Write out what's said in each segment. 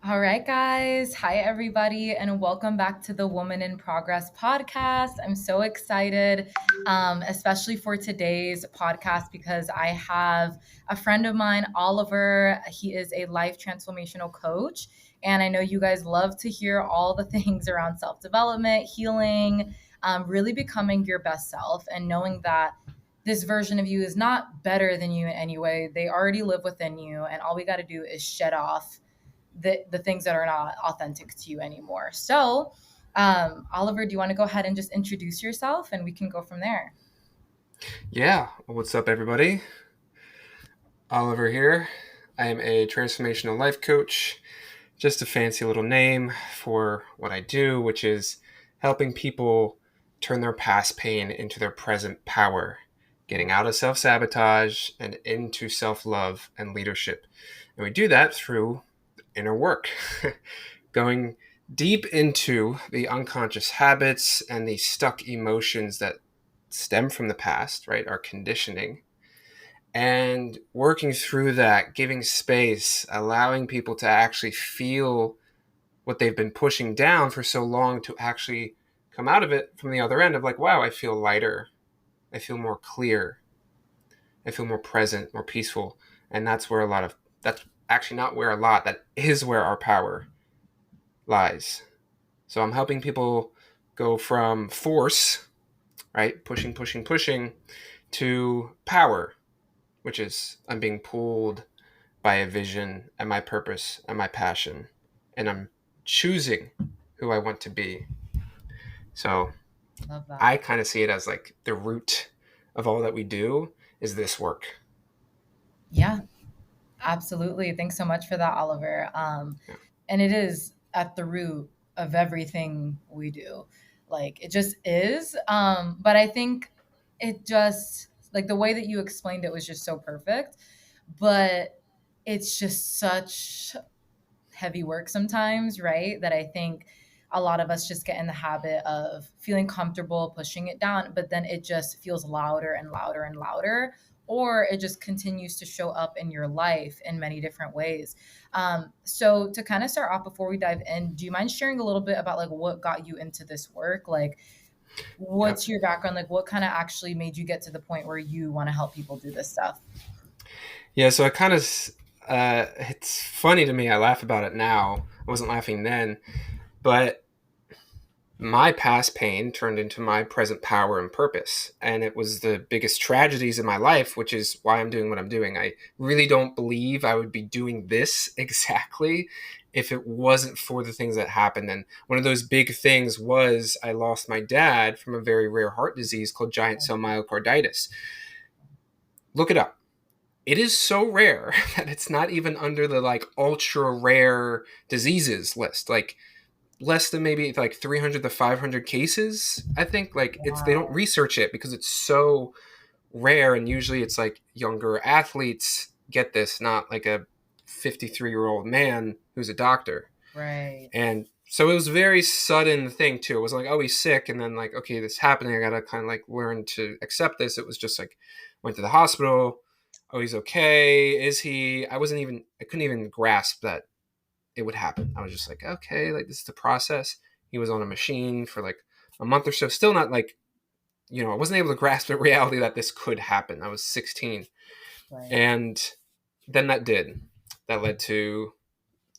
All right, guys. Hi, everybody, and welcome back to the Woman in Progress podcast. I'm so excited, especially for today's podcast, because I have a friend of mine, Oliver. He is a life transformational coach. And I know you guys love to hear all the things around self development, healing, really becoming your best self, and knowing that this version of you is not better than you in any way. They already live within you, and all we got to do is shed off the things that are not authentic to you anymore. So, Oliver, do you want to go ahead and just introduce yourself and we can go from there? Yeah, what's up, everybody? Oliver here. I am a transformational life coach, just a fancy little name for what I do, which is helping people turn their past pain into their present power, getting out of self sabotage and into self love and leadership. And we do that through inner work, going deep into the unconscious habits and the stuck emotions that stem from the past, right? Our conditioning, and working through that, giving space, allowing people to actually feel what they've been pushing down for so long, to actually come out of it from the other end of like, wow, I feel lighter. I feel more clear. I feel more present, more peaceful. And that's actually not where a lot, that is where our power lies. So I'm helping people go from force, right? Pushing, to power, which is I'm being pulled by a vision and my purpose and my passion, and I'm choosing who I want to be. So Love that. I kind of see it as like the root of all that we do is this work. Yeah, absolutely. Thanks so much for that, Oliver. Yeah. And it is at the root of everything we do. Like it just is. But I think it just, like, the way that you explained it was just so perfect. But it's just such heavy work sometimes, right? That I think a lot of us just get in the habit of feeling comfortable pushing it down, but then it just feels louder and louder and louder, or it just continues to show up in your life in many different ways. So to kind of start off before we dive in, do you mind sharing a little bit about like what got you into this work? Like, Yep. what's your background? Like, what kind of actually made you get to the point where you want to help people do this stuff? Yeah. So I kind of, it's funny to me. I laugh about it now. I wasn't laughing then, but my past pain turned into my present power and purpose. And it was the biggest tragedies in my life, which is why I'm doing what I'm doing. I really don't believe I would be doing this exactly if it wasn't for the things that happened. And one of those big things was I lost my dad from a very rare heart disease called giant cell myocarditis. Look it up. It is so rare that it's not even under the like ultra rare diseases list. Like less than maybe like 300 to 500 cases, I think. Like it's, they don't Wow. research it because it's so rare, and usually it's like younger athletes get this, not like a 53-year-old man who's a doctor. Right. And so it was a very sudden thing too. It was like, oh, he's sick, and then like, okay, this is happening, I gotta kind of like learn to accept this. It was just like, went to the hospital. Oh, he's okay. Is he? I couldn't even grasp that it would happen. I was just like, okay, like this is the process. He was on a machine for like a month or so. Still not like, I wasn't able to grasp the reality that this could happen. I was 16. Right. And then that did. That led to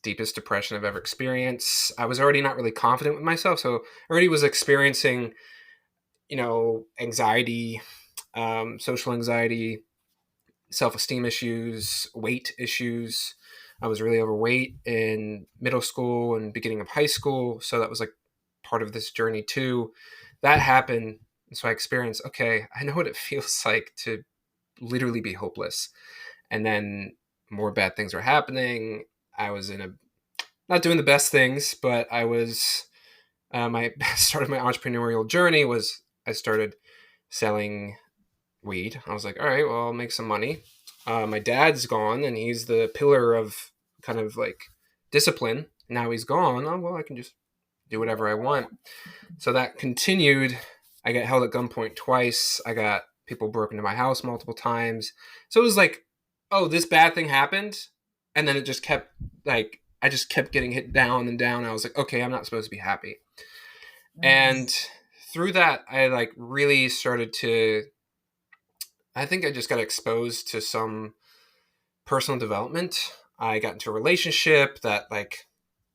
deepest depression I've ever experienced. I was already not really confident with myself. So I already was experiencing, anxiety, social anxiety, self-esteem issues, weight issues. I was really overweight in middle school and beginning of high school, so that was like part of this journey too. That happened, and so I experienced, okay, I know what it feels like to literally be hopeless. And then more bad things were happening. I was in a, not doing the best things, but I was, I started my entrepreneurial journey was I started selling weed. I was like, all right, well, I'll make some money. My dad's gone, and he's the pillar of kind of like discipline. Now he's gone. Oh, well, I can just do whatever I want. So that continued. I got held at gunpoint twice. I got people broke into my house multiple times. So it was like, oh, this bad thing happened. And then it just kept like I just kept getting hit down and down. I was like, okay, I'm not supposed to be happy. Mm-hmm. And through that, I like really started to, I think I just got exposed to some personal development. I got into a relationship that like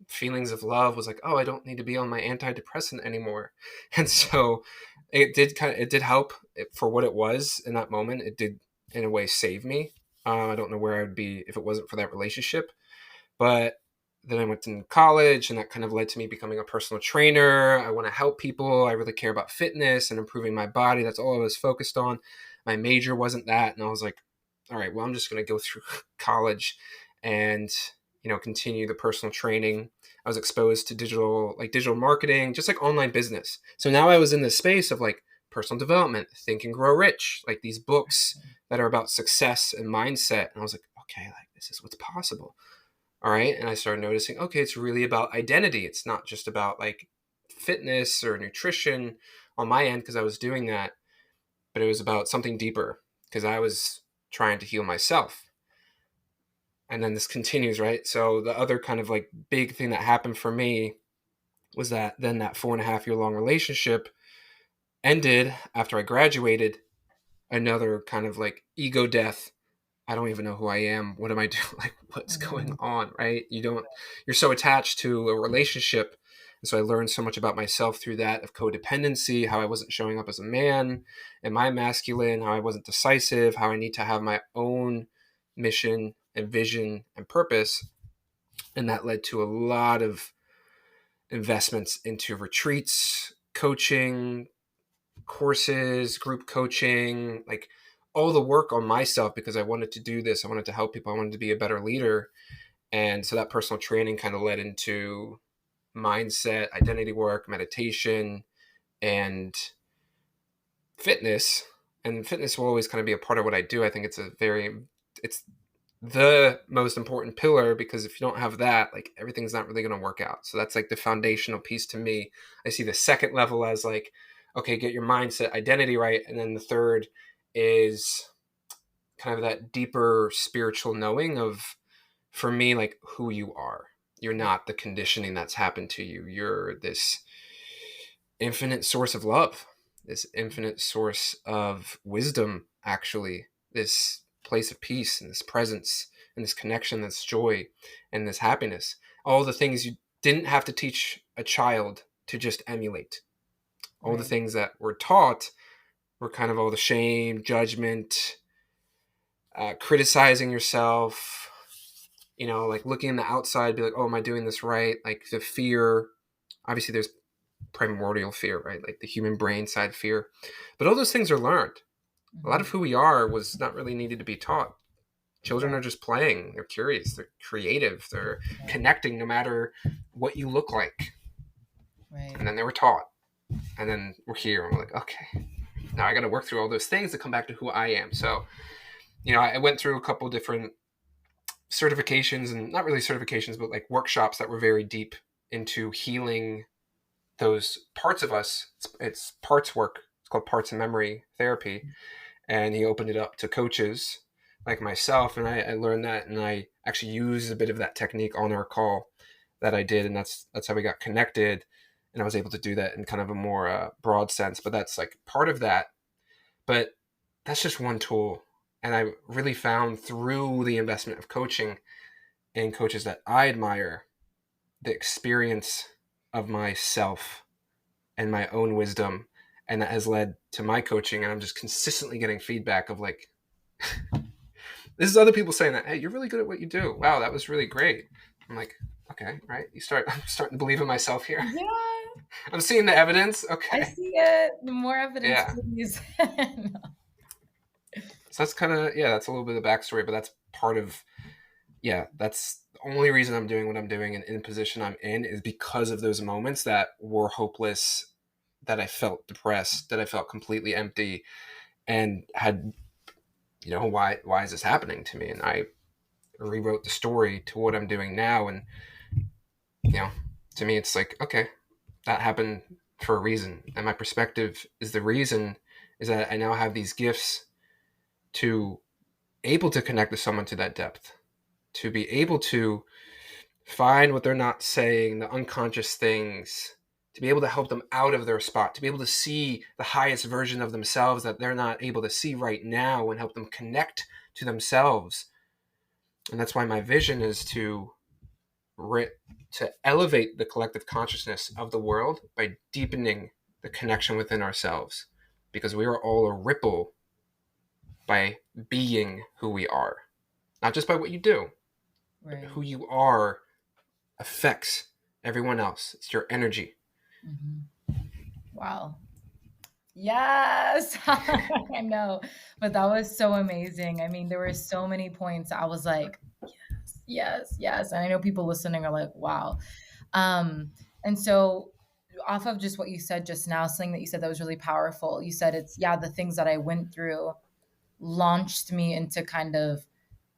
feelings of love was like, oh, I don't need to be on my antidepressant anymore. And so it did help for what it was in that moment. It did in a way save me. I don't know where I would be if it wasn't for that relationship. But then I went to college, and that kind of led to me becoming a personal trainer. I want to help people. I really care about fitness and improving my body. That's all I was focused on. My major wasn't that. And I was like, all right, well, I'm just going to go through college and, continue the personal training. I was exposed to digital marketing, just like online business. So now I was in this space of like personal development, Think and Grow Rich, like these books that are about success and mindset. And I was like, okay, like this is what's possible. All right. And I started noticing, okay, it's really about identity. It's not just about like fitness or nutrition on my end because I was doing that, but it was about something deeper because I was trying to heal myself. And then this continues, right? So the other kind of like big thing that happened for me was that then that 4.5 year long relationship ended after I graduated. Another kind of like ego death. I don't even know who I am. What am I doing? Like, what's going Mm-hmm. on? Right? You're so attached to a relationship. And so I learned so much about myself through that of codependency, how I wasn't showing up as a man, and my masculine, how I wasn't decisive, how I need to have my own mission and vision and purpose. And that led to a lot of investments into retreats, coaching, courses, group coaching, like all the work on myself because I wanted to do this. I wanted to help people. I wanted to be a better leader. And so that personal training kind of led into mindset, identity work, meditation, and fitness. And fitness will always kind of be a part of what I do. I think it's the most important pillar because if you don't have that, like everything's not really going to work out. So that's like the foundational piece to me. I see the second level as like, okay, get your mindset, identity right. And then the third is kind of that deeper spiritual knowing of, for me, like who you are. You're Right. not the conditioning that's happened to you. You're this infinite source of love, this infinite source of wisdom, actually, this place of peace and this presence and this connection, this joy and this happiness. All the things you didn't have to teach a child to just emulate. All the Right. things that were taught were kind of all the shame, judgment, criticizing yourself, like looking in the outside, be like, oh, am I doing this right? Like the fear. Obviously, there's primordial fear, right? Like the human brain side fear. But all those things are learned. A lot Mm-hmm. of who we are was not really needed to be taught. Children Yeah. are just playing. They're curious. They're creative. They're Right. connecting no matter what you look like. Right. And then they were taught. And then we're here and we're like, okay, now I got to work through all those things to come back to who I am. So, I went through a couple different certifications and not really certifications, but like workshops that were very deep into healing those parts of us. It's parts work. It's called parts and memory therapy. And he opened it up to coaches like myself. And I learned that, and I actually used a bit of that technique on our call that I did. And that's how we got connected. And I was able to do that in kind of a more broad sense. But that's like part of that. But that's just one tool. And I really found through the investment of coaching and coaches that I admire the experience of myself and my own wisdom. And that has led to my coaching. And I'm just consistently getting feedback of like, this is other people saying that, hey, you're really good at what you do. Wow, that was really great. I'm like, okay, right. I'm starting to believe in myself here. Yeah. I'm seeing the evidence. I Okay. see it. The more evidence, Yeah. please. So that's kind of, yeah, that's a little bit of the backstory, but that's part of, yeah, that's the only reason I'm doing what I'm doing and in the position I'm in is because of those moments that were hopeless, that I felt depressed, that I felt completely empty and had, why is this happening to me? And I rewrote the story to what I'm doing now. And, you know, to me, it's like, okay, that happened for a reason. And my perspective is the reason is that I now have these gifts to able to connect with someone to that depth, to be able to find what they're not saying, the unconscious things, to be able to help them out of their spot, to be able to see the highest version of themselves that they're not able to see right now, and help them connect to themselves. And that's why my vision is to elevate the collective consciousness of the world by deepening the connection within ourselves, because we are all a ripple by being who we are, not just by what you do, but Right. who you are affects everyone else. It's your energy. Wow. Yes. I know. But that was so amazing. I mean, there were so many points I was like, yes, yes, yes. And I know people listening are like, wow. Um, and so off of just what you said just now, something that you said that was really powerful. You said it's yeah, the things that I went through launched me into kind of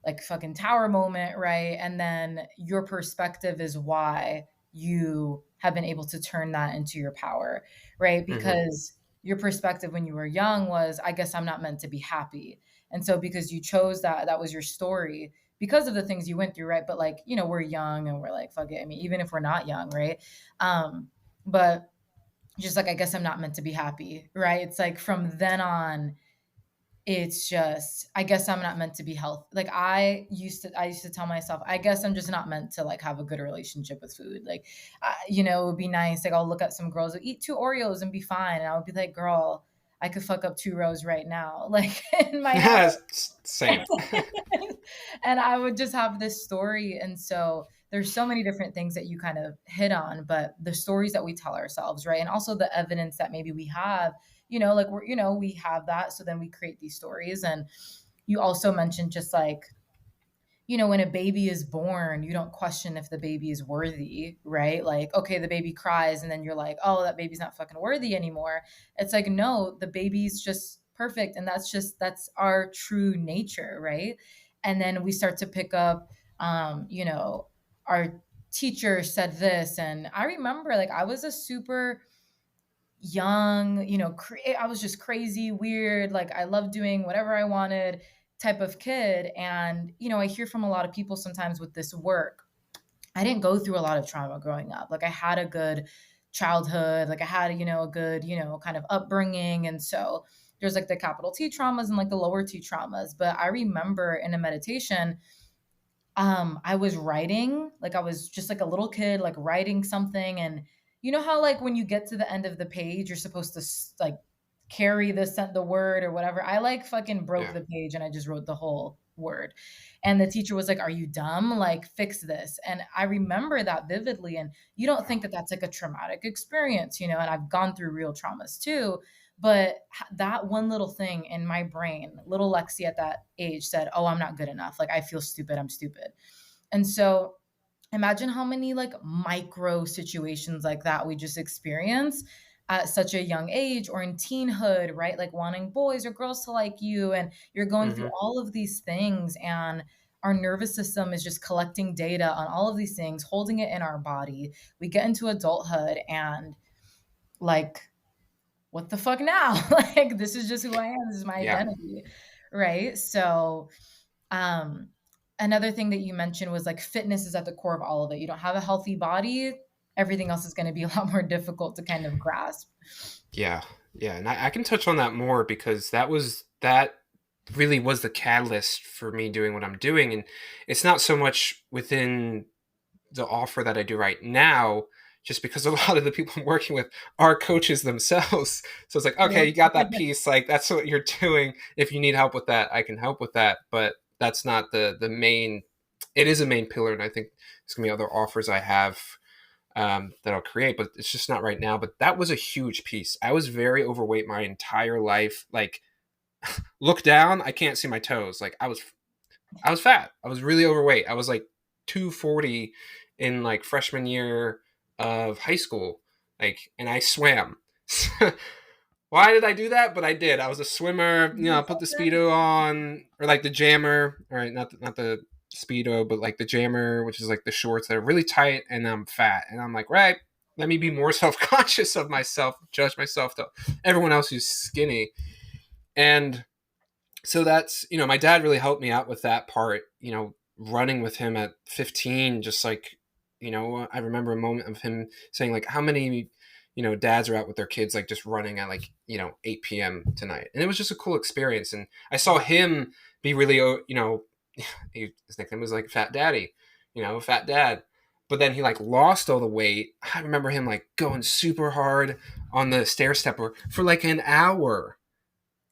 like fucking tower moment, right? And then your perspective is why you have been able to turn that into your power, right? Mm-hmm. Because your perspective when you were young was, I guess I'm not meant to be happy. And so because you chose that, that was your story because of the things you went through, right? But like, you know, we're young and we're like, fuck it. I mean, even if we're not young, right? But just like, I guess I'm not meant to be happy, right? It's like from then on, it's just I guess I'm not meant to be healthy. Like I used to tell myself, I guess I'm just not meant to like have a good relationship with food. Like, you know, it would be nice. Like I'll look at some girls who eat 2 Oreos and be fine, and I would be like, girl, I could fuck up 2 rows right now, like in my house. Same. And I would just have this story. And so there's so many different things that you kind of hit on, but the stories that we tell ourselves, right? And also the evidence that maybe we have, you know, like we're, you know, we have that. So then we create these stories. And you also mentioned just like, you know, when a baby is born, you don't question if the baby is worthy, right? Like, okay, the baby cries, and then you're like, oh, that baby's not fucking worthy anymore. It's like, no, the baby's just perfect. And that's our true nature, right? And then we start to pick up, you know, our teacher said this. And I remember like I was a super young, you know, I was just crazy, weird, like I loved doing whatever I wanted type of kid. And, you know, I hear from a lot of people sometimes with this work. I didn't go through a lot of trauma growing up. Like I had a good childhood, like I had, you know, a good, you know, kind of upbringing. And so there's like the capital T traumas and like the lower T traumas. But I remember in a meditation, I was writing, like I was just like a little kid, like writing something. And you know how like when you get to the end of the page, you're supposed to like carry the word or whatever. I like fucking broke Yeah. the page and I just wrote the whole word. And the teacher was like, "Are you dumb? Like fix this." And I remember that vividly. And you don't Wow. think that that's like a traumatic experience, you know, and I've gone through real traumas too. But that one little thing in my brain, little Lexi at that age said, "Oh, I'm not good enough. Like I feel stupid. I'm stupid." And so imagine how many like micro situations like that we just experience at such a young age or in teenhood, right? Like wanting boys or girls to like you, and you're going through Mm-hmm. all of these things, and our nervous system is just collecting data on all of these things, holding it in our body. We get into adulthood and like, what the fuck now? Like this is just who I am. This is my Yeah. identity. Right? So um, another thing that you mentioned was like fitness is at the core of all of it. You don't have a healthy body, everything else is going to be a lot more difficult to kind of grasp. Yeah. Yeah. And I can touch on that more, because that really was the catalyst for me doing what I'm doing. And it's not so much within the offer that I do right now, just because a lot of the people I'm working with are coaches themselves. So it's like, okay, Yep. you got that piece. Like that's what you're doing. If you need help with that, I can help with that. But that's not the main. It is a main pillar, and I think there's gonna be other offers I have that I'll create, but it's just not right now. But that was a huge piece. I was very overweight my entire life. Like look down, I can't see my toes. Like I was fat. I was really overweight. I was like 240 in like freshman year of high school. Like, and I swam. Why did I do that? But I did. I was a swimmer. You know, I put the speedo on, or like the jammer. All right, not the speedo, but like the jammer, which is like the shorts that are really tight, and I'm fat, and I'm like, right. Let me be more self conscious of myself, judge myself to everyone else who's skinny, and so that's, my dad really helped me out with that part, running with him at 15, just like I remember a moment of him saying like how many, dads are out with their kids, like just running at like, 8 p.m. tonight. And it was just a cool experience. And I saw him be really, his nickname was like Fat Daddy, Fat Dad. But then he like lost all the weight. I remember him like going super hard on the stair stepper for like an hour,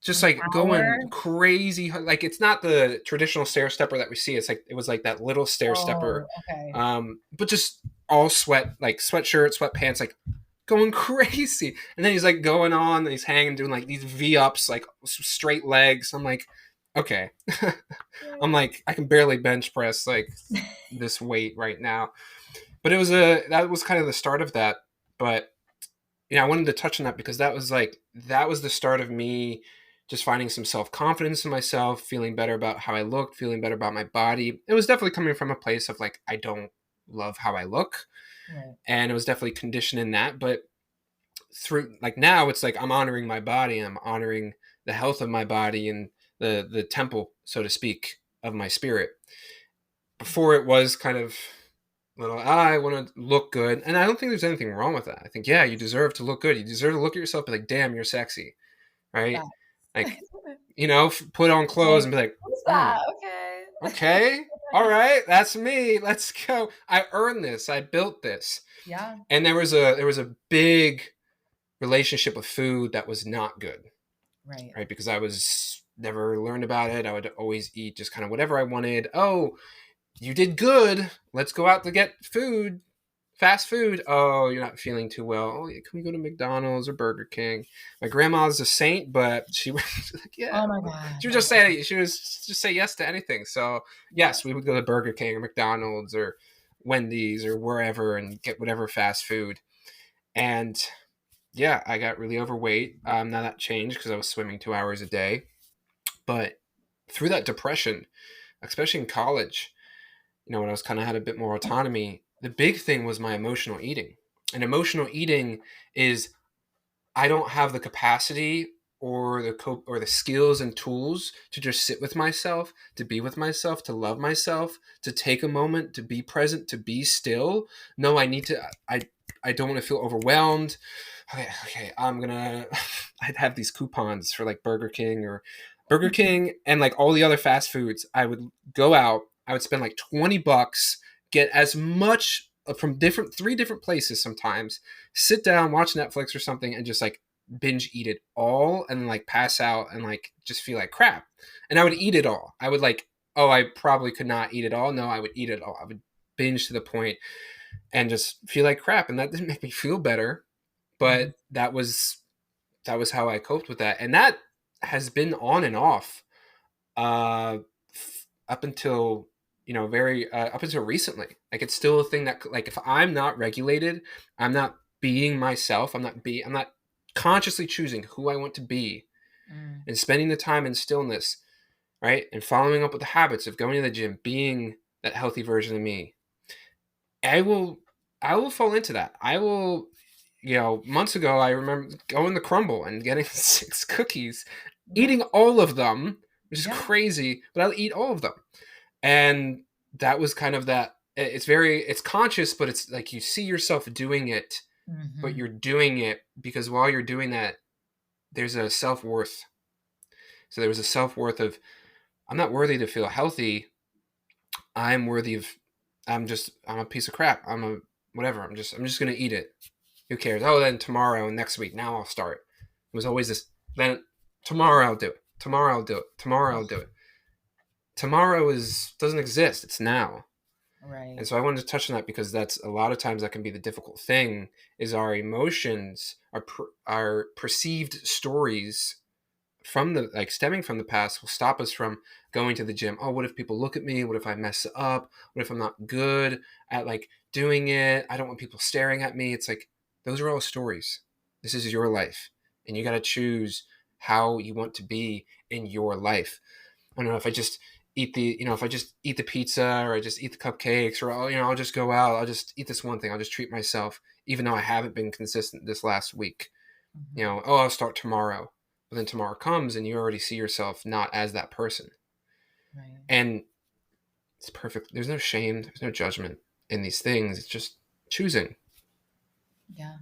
just An like hour? going crazy. Like it's not the traditional stair stepper that we see. It's like it was like that little stair stepper, Oh, okay. but just all sweat, like sweatshirt, sweatpants, like going crazy. And then he's like going on, and he's hanging, doing like these V ups, like straight legs. I'm like, okay, I'm like I can barely bench press like this weight right now. But that was kind of the start of that. But I wanted to touch on that because that was the start of me just finding some self-confidence in myself, feeling better about how I looked, feeling better about my body. It was definitely coming from a place of like I don't love how I look, Right. and it was definitely conditioned in that. But through like now it's like I'm honoring my body, and I'm honoring the health of my body and the temple, so to speak, of my spirit. Before it was kind of little, I want to look good. And I don't think there's anything wrong with that. I think, yeah, you deserve to look good. You deserve to look at yourself and be like, damn, you're sexy. Right? Facts. Like, put on clothes Like, and be like, who's mm, that? Okay. okay. All right. That's me. Let's go. I earned this. I built this. Yeah. And there was a big relationship with food that was not good. Right. Right. Because I was never learned about it. I would always eat just kind of whatever I wanted. Oh, you did good. Let's go out to get food. Fast food. Oh, you're not feeling too well. Oh, yeah, can we go to McDonald's or Burger King? My grandma's a saint, but she was like, yeah. Oh my God. She would My just God. say yes to anything. So Yes. yes, we would go to Burger King or McDonald's or Wendy's or wherever and get whatever fast food. And yeah, I got really overweight. Now that changed because I was swimming 2 hours a day. But through that depression, especially in college, when I was kind of had a bit more autonomy, the big thing was my emotional eating. And emotional eating is I don't have the capacity or the skills and tools to just sit with myself, to be with myself, to love myself, to take a moment, to be present, to be still. No, I need to. I don't want to feel overwhelmed. Okay, I'm gonna. I'd have these coupons for like Burger King and like all the other fast foods. I would go out. I would spend like $20, get as much from three different places sometimes, sit down, watch Netflix or something, and just like binge eat it all and like pass out and like just feel like crap. And I would eat it all. I would like, oh, I probably could not eat it all. No, I would eat it all. I would binge to the point and just feel like crap. And that didn't make me feel better. Mhm. But that was how I coped with that. And that has been on and off uh up until very up until recently. Like it's still a thing that like if I'm not regulated, I'm not being myself, I'm not consciously choosing who I want to be Mm. and spending the time in stillness, right, and following up with the habits of going to the gym, being that healthy version of me. I will i will fall into that. I will, months ago I remember going to Crumble and getting 6 cookies, Yeah. eating all of them, which is Yeah. crazy, but I'll eat all of them. And that was kind of that. It's conscious, but it's like you see yourself doing it, but Hmm. you're doing it because while you're doing that, there's a self-worth. So there was a self-worth of I'm not worthy to feel healthy. I'm worthy of I'm a piece of crap. I'm a whatever. I'm just gonna eat it. Who cares? Oh, then tomorrow and next week, now I'll start. It was always this. Then tomorrow I'll do it. Tomorrow I'll do it. Tomorrow I'll do it. Tomorrow is doesn't exist. It's now. And Right. so I wanted to touch on that because that's a lot of times that can be the difficult thing is our emotions, our perceived stories from the like stemming from the past will stop us from going to the gym. Oh, what if people look at me? What if I mess up? What if I'm not good at like doing it? I don't want people staring at me. It's like those are all stories. This is your life, and you got to choose how you want to be in your life. I don't know if I just if I just eat the pizza or I just eat the cupcakes or I'll just go out. I'll just eat this one thing. I'll just treat myself, even though I haven't been consistent this last week. Hmm. Oh, I'll start tomorrow. But then tomorrow comes and you already see yourself not as that person. Right. And it's perfect. There's no shame. There's no judgment. in these things. It's just choosing. Yeah.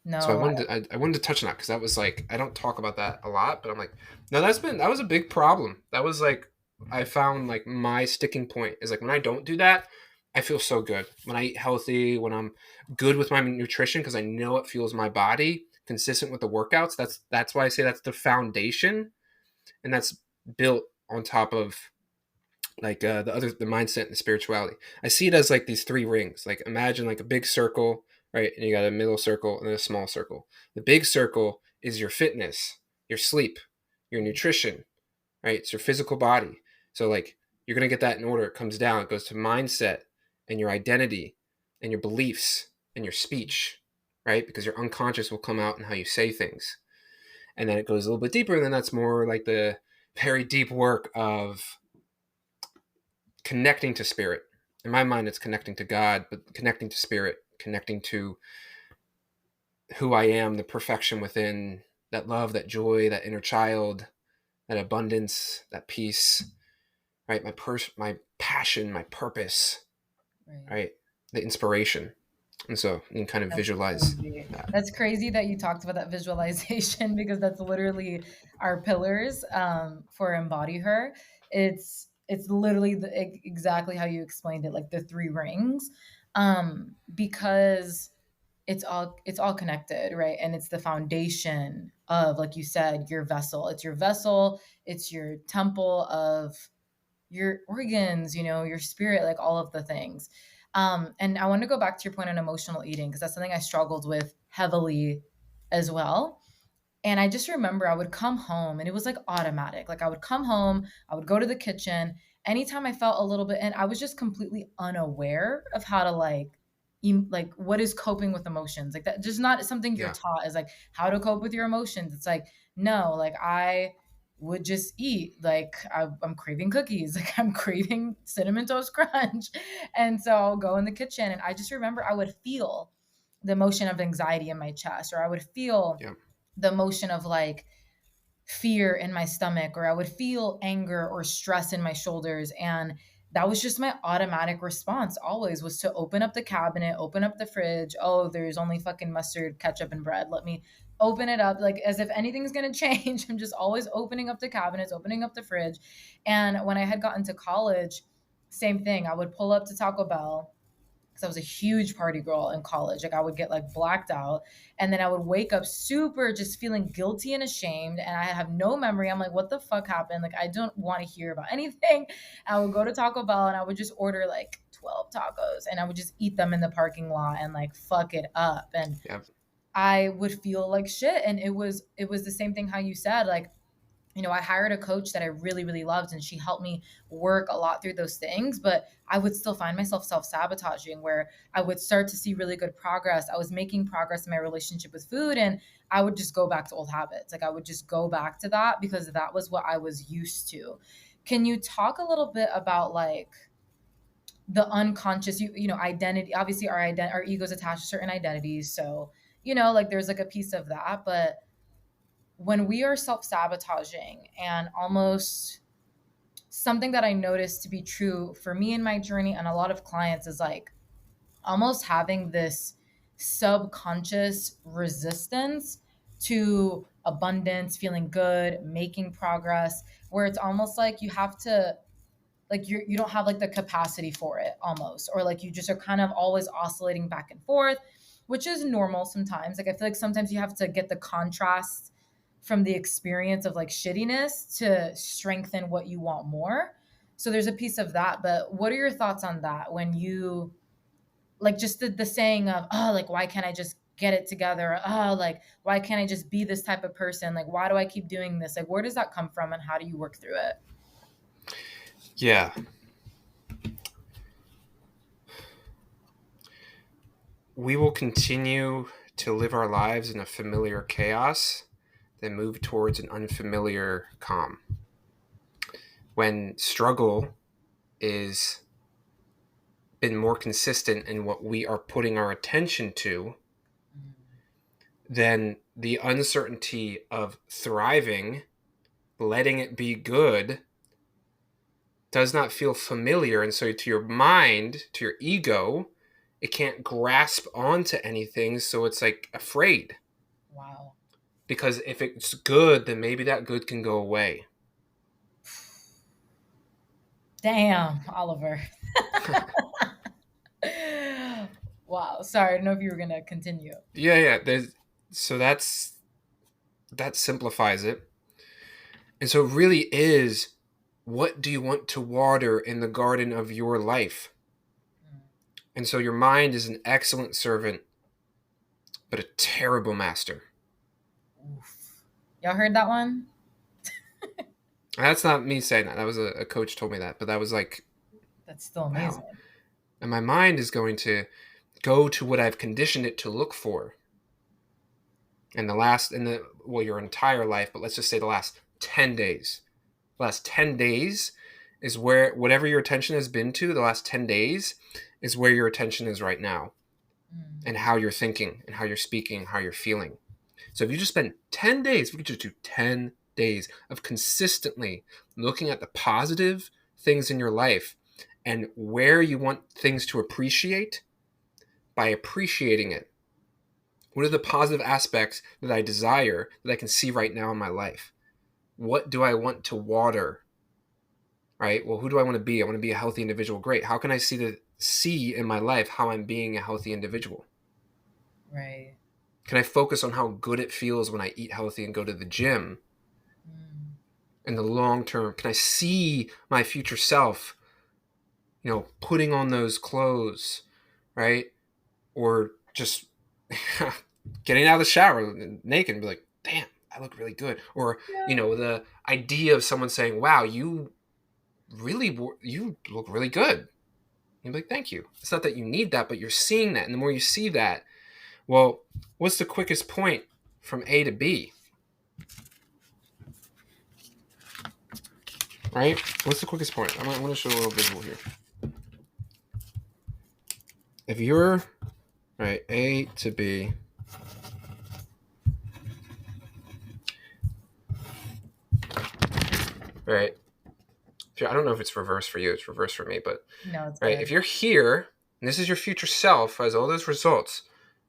So No, I wanted to touch on that because that was like, I don't talk about that a lot, but I'm like, no, that was a big problem. That was like, I found like my sticking point is like when I don't do that, I feel so good. When I eat healthy, when I'm good with my nutrition because I know it fuels my body, consistent with the workouts. That's why I say that's the foundation, and that's built on top of like the mindset and the spirituality. I see it as like these three rings. Like imagine like a big circle, right? And you got a middle circle and then a small circle. The big circle is your fitness, your sleep, your nutrition, right? It's your physical body. So like you're gonna get that in order. It comes down. It goes to mindset and your identity and your beliefs and your speech, right? Because your unconscious will come out in how you say things. And then it goes a little bit deeper, and then that's more like the very deep work of connecting to spirit. In my mind, it's connecting to God, but connecting to spirit, connecting to who I am, the perfection within, that love, that joy, that inner child, that abundance, that peace, right? My passion, my purpose, right. right? The inspiration. And so you can kind of That's visualize crazy. that. That's crazy that you talked about that visualization because that's literally our pillars for embody her. It's literally exactly how you explained it, like the three rings, because it's all connected, right? And it's the foundation of, like you said, your vessel. It's your vessel. It's your temple of your organs, your spirit, like all of the things. And I want to go back to your point on emotional eating because that's something I struggled with heavily as well. And I just remember I would come home and it was like automatic. Like I would come home, I would go to the kitchen anytime I felt a little bit, and I was just completely unaware of how to like what is coping with emotions. Like that just not something you're Yeah. taught is like how to cope with your emotions. It's like, no, like I would just eat. Like I'm craving cookies, like I'm craving cinnamon toast crunch. And so I'll go in the kitchen and I just remember I would feel the emotion of anxiety in my chest, or I would feel Yeah. the emotion of like fear in my stomach, or I would feel anger or stress in my shoulders. And that was just my automatic response always, was to open up the cabinet, open up the fridge. Oh, there's only fucking mustard, ketchup, and bread. Let me open it up, like as if anything's gonna change. I'm just always opening up the cabinets, opening up the fridge. And when I had gotten to college, same thing. I would pull up to Taco Bell because I was a huge party girl in college. Like I would get like blacked out, and then I would wake up super just feeling guilty and ashamed, and I have no memory. I'm like, what the fuck happened? Like I don't want to hear about anything. I would go to Taco Bell and I would just order like 12 tacos and I would just eat them in the parking lot and like fuck it up. And Yeah. I would feel like shit. And it was the same thing how you said, like, I hired a coach that I really, really loved, and she helped me work a lot through those things. But I would still find myself self sabotaging where I would start to see really good progress. I was making progress in my relationship with food, and I would just go back to old habits. Like I would just go back to that because that was what I was used to. Can you talk a little bit about like the unconscious, identity? Obviously, our egos attached to certain identities. So, like there's like a piece of that. But when we are self sabotaging, and almost something that I noticed to be true for me in my journey and a lot of clients is like almost having this subconscious resistance to abundance, feeling good, making progress, where it's almost like you have to, like you don't have like the capacity for it almost, or like you just are kind of always oscillating back and forth, which is normal sometimes. Like I feel like sometimes you have to get the contrast from the experience of like shittiness to strengthen what you want more. So there's a piece of that. But what are your thoughts on that when you like just the saying of, oh, like why can't I just get it together? Oh, like why can't I just be this type of person? Like why do I keep doing this? Like where does that come from and how do you work through it? Yeah. We will continue to live our lives in a familiar chaos, then move towards an unfamiliar calm. When struggle is been more consistent in what we are putting our attention to, then the uncertainty of thriving, letting it be good, does not feel familiar. And so to your mind, to your ego, It can't grasp onto anything, so it's like afraid. Wow. Because if it's good, then maybe that good can go away. Damn, Oliver. Wow. Sorry, I don't know if you were gonna continue. Yeah. So that simplifies it. And so it really is, what do you want to water in the garden of your life? Mm. And so your mind is an excellent servant, but a terrible master. Oof. Y'all heard that one? And that's not me saying that. That was a coach told me that. But that was like, That's still wow. amazing. And my mind is going to go to what I've conditioned it to look for. And your entire life, but let's just say the last 10 days. The last 10 days is where whatever your attention has been to, the last 10 days is where your attention is right now, Mm. and how you're thinking and how you're speaking, how you're feeling. So if you just spend 10 days, we could just do 10 days of consistently looking at the positive things in your life and where you want things to appreciate by appreciating it. What are the positive aspects that I desire that I can see right now in my life? What do I want to water? Right? Well, who do I want to be? I want to be a healthy individual. Great. How can I see in my life how I'm being a healthy individual? Right. Can I focus on how good it feels when I eat healthy and go to the gym Mm. in the long term? Can I see my future self, putting on those clothes, right? Or just getting out of the shower naked and be like, damn, I look really good. Or, Yeah. the idea of someone saying, wow, you look really good. You'd be like, thank you. It's not that you need that, but you're seeing that. And the more you see that, well, what's the quickest point from A to B? Right? What's the quickest point? I'm going to show a little visual here. If you're, right, A to B, right? I don't know if it's reverse for you. It's reverse for me, but No, it's right. If good. you're here and this is your future self has all those results,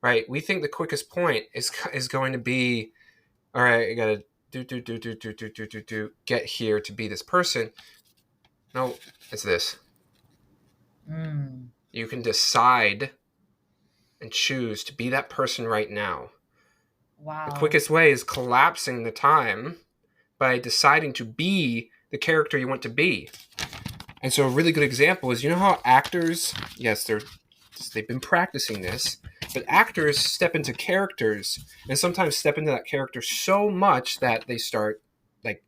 right? We think the quickest point is going to be, all right, I gotta get here to be this person. No, it's this. Mm. You can decide and choose to be that person right now. The Wow. quickest way is collapsing the time by deciding to be the character you want to be. And so a really good example is, how actors, yes, they've been practicing this, but actors step into characters and sometimes step into that character so much that they start like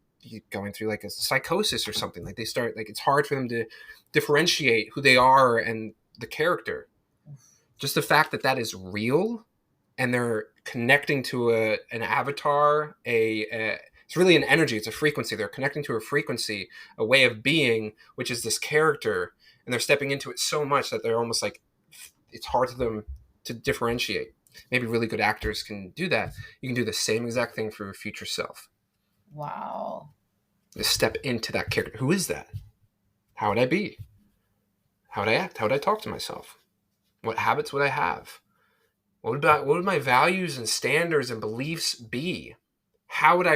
going through like a psychosis or something. Like they start like it's hard for them to differentiate who they are and the character. Just the fact that that is real and they're connecting to an avatar, it's really an energy, it's a frequency. They're connecting to a frequency, a way of being, which is this character, and they're stepping into it so much that they're almost like it's hard for them to differentiate. Maybe really good actors can do that. You can do the same exact thing for your future self. Wow. Just step into that character. Who is that? How would I be? How would I act? How would I talk to myself? What habits would I have? What would my values and standards and beliefs be? How would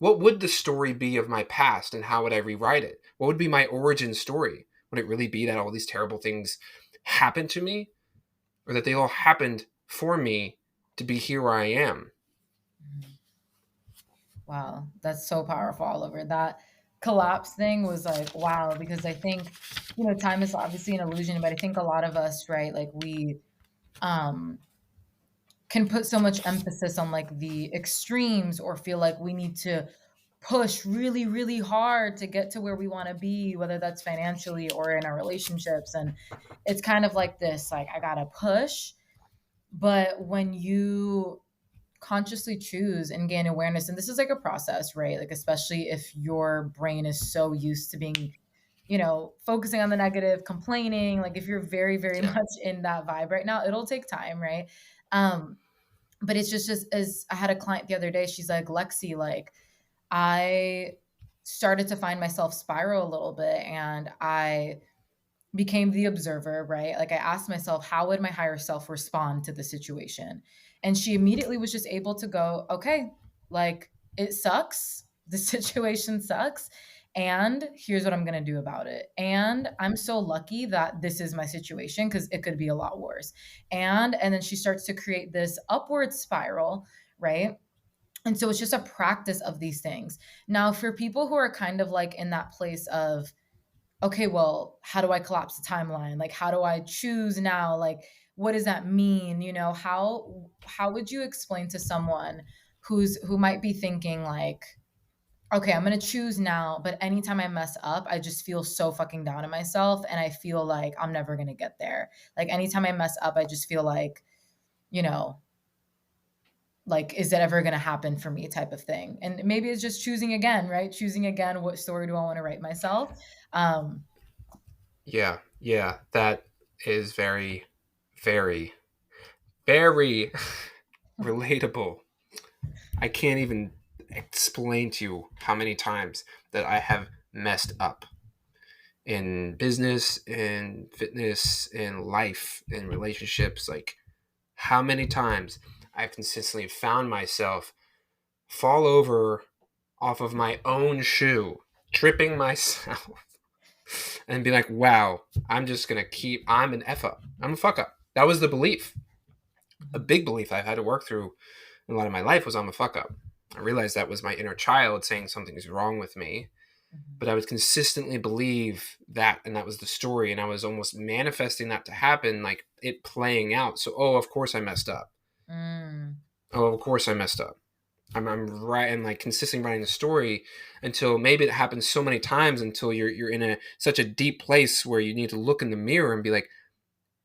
what would the story be of my past and how would I rewrite it? What would be my origin story? Would it really be that all these terrible things happened to me, or that they all happened for me to be here where I am? Mm. Wow, that's so powerful, Oliver. That collapse thing was like, wow, because I think, time is obviously an illusion, but I think a lot of us, right, like we um can put so much emphasis on like the extremes or feel like we need to push really, really hard to get to where we want to be, whether that's financially or in our relationships. And it's kind of like this, like, I gotta push. But when you consciously choose and gain awareness, and this is like a process, right? Like, especially if your brain is so used to being, focusing on the negative, complaining, like if you're very, very Yeah. much in that vibe right now, it'll take time, right? Um, but it's just as I had a client the other day, she's like, Lexi, like, I started to find myself spiral a little bit, and I became the observer, right? Like I asked myself, how would my higher self respond to the situation? And she immediately was just able to go, okay, like it sucks. The situation sucks. And here's what I'm going to do about it. And I'm so lucky that this is my situation because it could be a lot worse. And then she starts to create this upward spiral, right? And so it's just a practice of these things. Now, for people who are kind of like in that place of, okay, well, how do I collapse the timeline? Like, how do I choose now? Like, what does that mean? How would you explain to someone who might be thinking like, okay, I'm gonna choose now, but anytime I mess up, I just feel so fucking down on myself and I feel like I'm never gonna get there. Like anytime I mess up, I just feel like, you know, like, is it ever gonna happen for me type of thing. And maybe it's just choosing again, right? Choosing again, what story do I want to write myself? Um, Yeah, yeah, that is very, very, very relatable. I can't even explain to you how many times that I have messed up in business, in fitness, in life, in relationships. Like, how many times I've consistently found myself fall over off of my own shoe, tripping myself, and be like, wow, I'm just going to I'm an F up. I'm a fuck up. That was the belief. A mhm, big belief I've had to work through in a lot of my life was I'm a fuck up. I realized that was my inner child saying something is wrong with me, mhm, but I would consistently believe that, and that was the story, and I was almost manifesting that to happen, like it playing out. So, oh, of course I messed up. mm, Oh, of course I messed up. I'm right and like consistently writing the story until maybe it happens so many times until you're in a such a deep place where you need to look in the mirror and be like,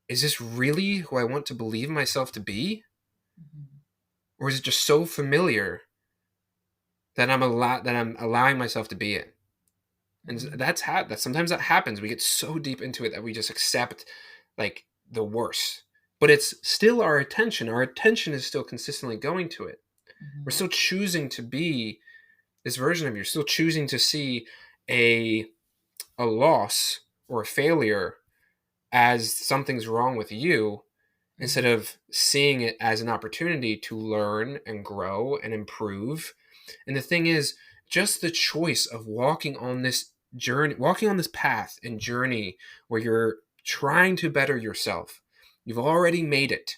is this really who I want to believe myself to be? mhm, Or is it just so familiar that I'm allowing myself to be it? And mhm, that sometimes that happens. We get so deep into it that we just accept like the worst. But it's still our attention. Our attention is still consistently going to it. We're mhm, still choosing to be this version of you, still choosing to see a a loss or a failure as something's wrong with you instead mhm, of seeing it as an opportunity to learn and grow and improve. And the thing is, just the choice of walking on this journey, walking on this path and journey where you're trying to better yourself, you've already made it.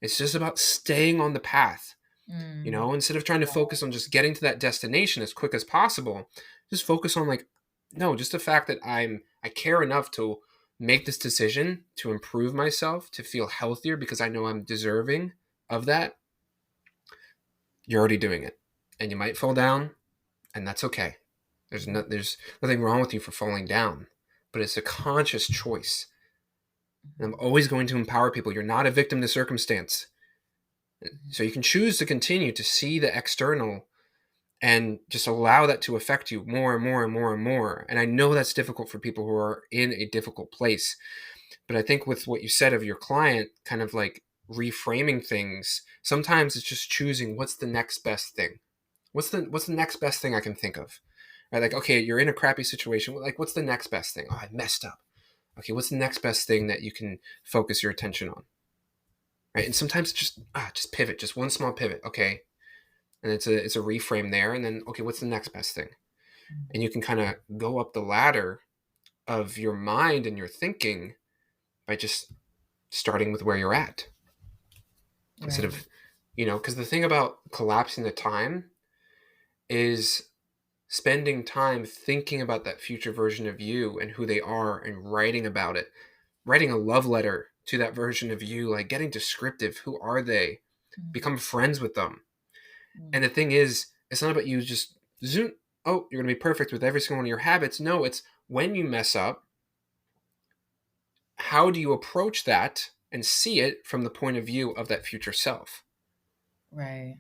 It's just about staying on the path. mm. Instead of trying to focus on just getting to that destination as quick as possible, just focus on like, no, just the fact that I care enough to make this decision to improve myself, to feel healthier because I know I'm deserving of that. You're already doing it. And you might fall down, and that's okay. There's nothing wrong with you for falling down, but it's a conscious choice. And I'm Mhm, always going to empower people. You're not a victim to circumstance. mhm, So you can choose to continue to see the external and just allow that to affect you more and more and more and more. And I know that's difficult for people who are in a difficult place. But I think with what you said of your client, kind of like reframing things, sometimes it's just choosing what's the next best thing. What's the next best thing I can think of? Right? Like, okay, you're in a crappy situation. Like, what's the next best thing? Oh, I messed up. Okay, what's the next best thing that you can focus your attention on? Right. And sometimes just pivot, just one small pivot. Okay. And it's a reframe there. And then okay, what's the next best thing? And mhm. you can kind of go up the ladder of your mind and your thinking by just starting with where you're at instead Right. of because the thing about collapsing the time is spending time thinking about that future version of you and who they are and writing about it, writing a love letter to that version of you, like getting descriptive. Who are they? Mm, Become friends with them. And mm. the thing is, it's not about you just zoom, oh, you're going to be perfect with every single one of your habits. No, it's when you mess up, how do you approach that and see it from the point of view of that future self? Right.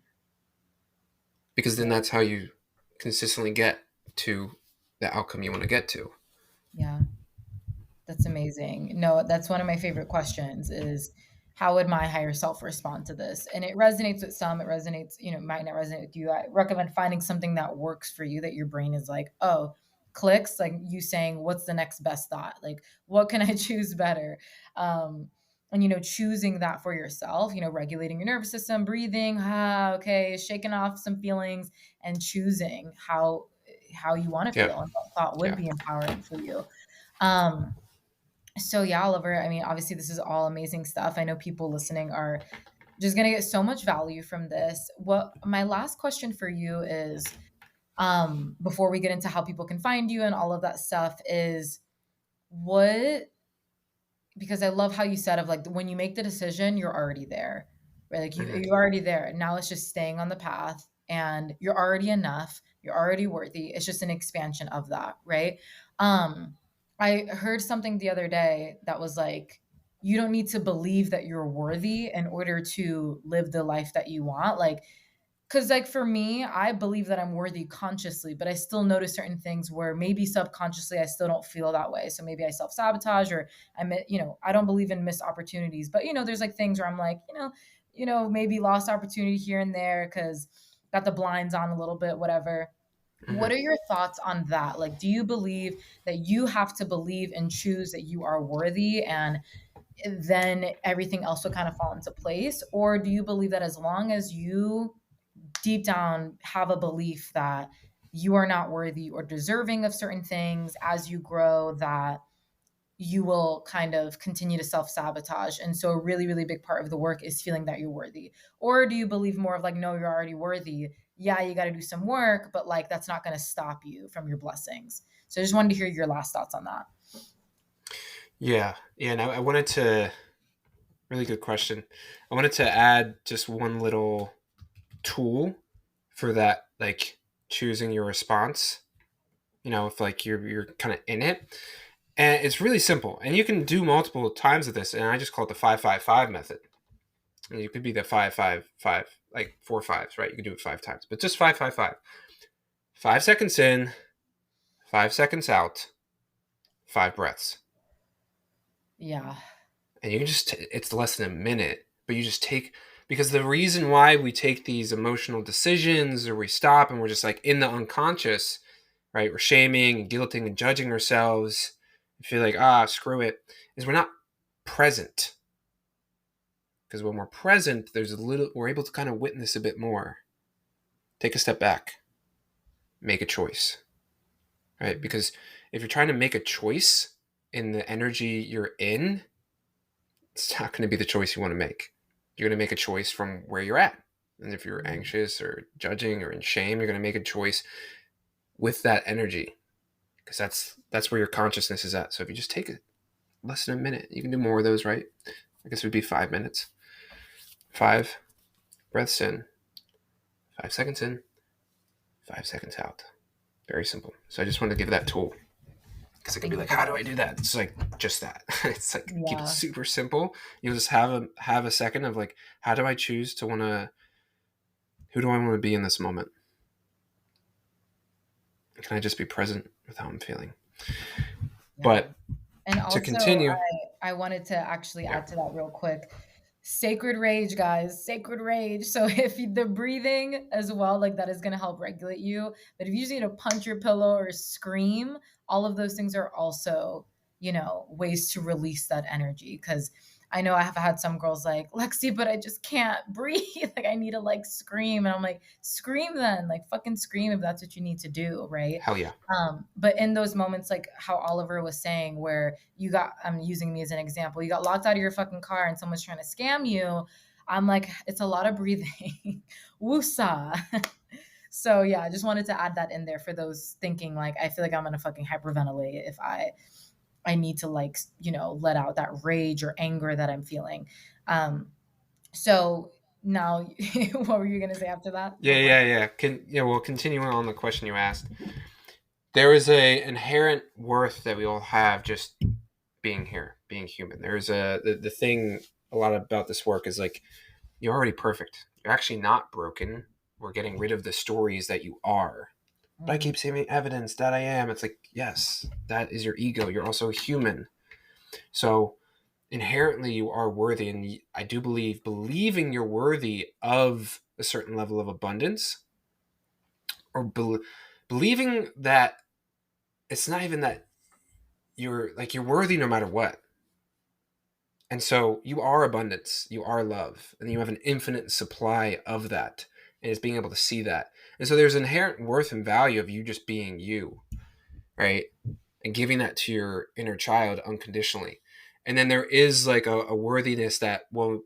Because then Right. that's how you consistently get to the outcome you want to get to. Yeah. That's amazing. No, that's one of my favorite questions is how would my higher self respond to this? And it resonates with some, it resonates, might not resonate with you. I recommend finding something that works for you that your brain is like, oh, clicks, like you saying, what's the next best thought? Like, what can I choose better? And, choosing that for yourself, regulating your nervous system, breathing, okay, shaking off some feelings and choosing how you want to Yeah. feel and what thought would Yeah. be empowering for you. Um, so yeah, Oliver, I mean, obviously this is all amazing stuff. I know people listening are just going to get so much value from this. What my last question for you is, before we get into how people can find you and all of that stuff, is what, because I love how you said of like when you make the decision, you're already there, right? Like Mm-hmm. you're already there. Now it's just staying on the path and you're already enough. You're already worthy. It's just an expansion of that, right? Um, I heard something the other day that was like, you don't need to believe that you're worthy in order to live the life that you want. Like, because, like, for me, I believe that I'm worthy consciously, but I still notice certain things where maybe subconsciously I still don't feel that way. So maybe I self sabotage, or I don't believe in missed opportunities. But there's like things where I'm like, maybe lost opportunity here and there because got the blinds on a little bit, whatever. Mm-hmm. What are your thoughts on that? Like, do you believe that you have to believe and choose that you are worthy, and then everything else will kind of fall into place? Or do you believe that as long as you deep down have a belief that you are not worthy or deserving of certain things, as you grow, that you will kind of continue to self-sabotage? And so a really, really big part of the work is feeling that you're worthy. Or do you believe more of like, no, you're already worthy. Yeah, you got to do some work, but like that's not going to stop you from your blessings. So I just wanted to hear your last thoughts on that. Yeah. Yeah. And I wanted to, really good question. I wanted to add just one little tool for that, like choosing your response, if like you're kind of in it. And it's really simple. And you can do multiple times of this. And I just call it the 5-5-5 method. And you could be the 5-5-5, like 4 fives, right? You could do it 5 times, but just 5-5-5. 5 seconds in, 5 seconds out, 5 breaths. Yeah. And you can just, it's less than a minute, but you just take, because the reason why we take these emotional decisions or we stop and we're just like in the unconscious, right? We're shaming and guilting and judging ourselves. We feel like, screw it, is we're not present. Because when we're present, we're able to kind of witness a bit more. Take a step back, make a choice, right? Because if you're trying to make a choice in the energy you're in, it's not going to be the choice you want to make. You're going to make a choice from where you're at. And if you're anxious or judging or in shame, you're going to make a choice with that energy, because that's where your consciousness is at. So if you just take it less than a minute, you can do more of those, right? I guess it would be 5 minutes. 5 breaths in, 5 seconds in, 5 seconds out. Very simple. So I just wanted to give that tool, because it can be like, how do I do that? It's like just that. It's like keep it super simple. You'll just have a second of like, how do I choose to want to? Who do I want to be in this moment? Can I just be present with how I'm feeling? Yeah. But and to also, continue, I wanted to actually add to that real quick. Sacred rage, guys, sacred rage. So if the breathing as well, like that is going to help regulate you. But if you just need to punch your pillow or scream, all of those things are also, ways to release that energy. Because I know I have had some girls like, Lexi, but I just can't breathe. Like I need to like scream. And I'm like, scream then, like fucking scream if that's what you need to do. Right. hell yeah. But in those moments, like how Oliver was saying, where I'm using me as an example, you got locked out of your fucking car and someone's trying to scam you. I'm like, it's a lot of breathing. Woosah. So yeah, I just wanted to add that in there for those thinking like, I feel like I'm going to fucking hyperventilate if I need to like, let out that rage or anger that I'm feeling. So now what were you going to say after that? Yeah. Well, continuing on the question you asked, there is a inherent worth that we all have just being here, being human. There's the thing a lot about this work is like, you're already perfect. You're actually not broken. We're getting rid of the stories that you are. But I keep seeing evidence that I am. It's like, yes, that is your ego. You're also human. So inherently you are worthy. And I do believing you're worthy of a certain level of abundance, or believing that it's not even that you're worthy no matter what. And so you are abundance, you are love, and you have an infinite supply of that. And it's being able to see that. And so there's inherent worth and value of you just being you, right? And giving that to your inner child unconditionally. And then there is like a worthiness that, well,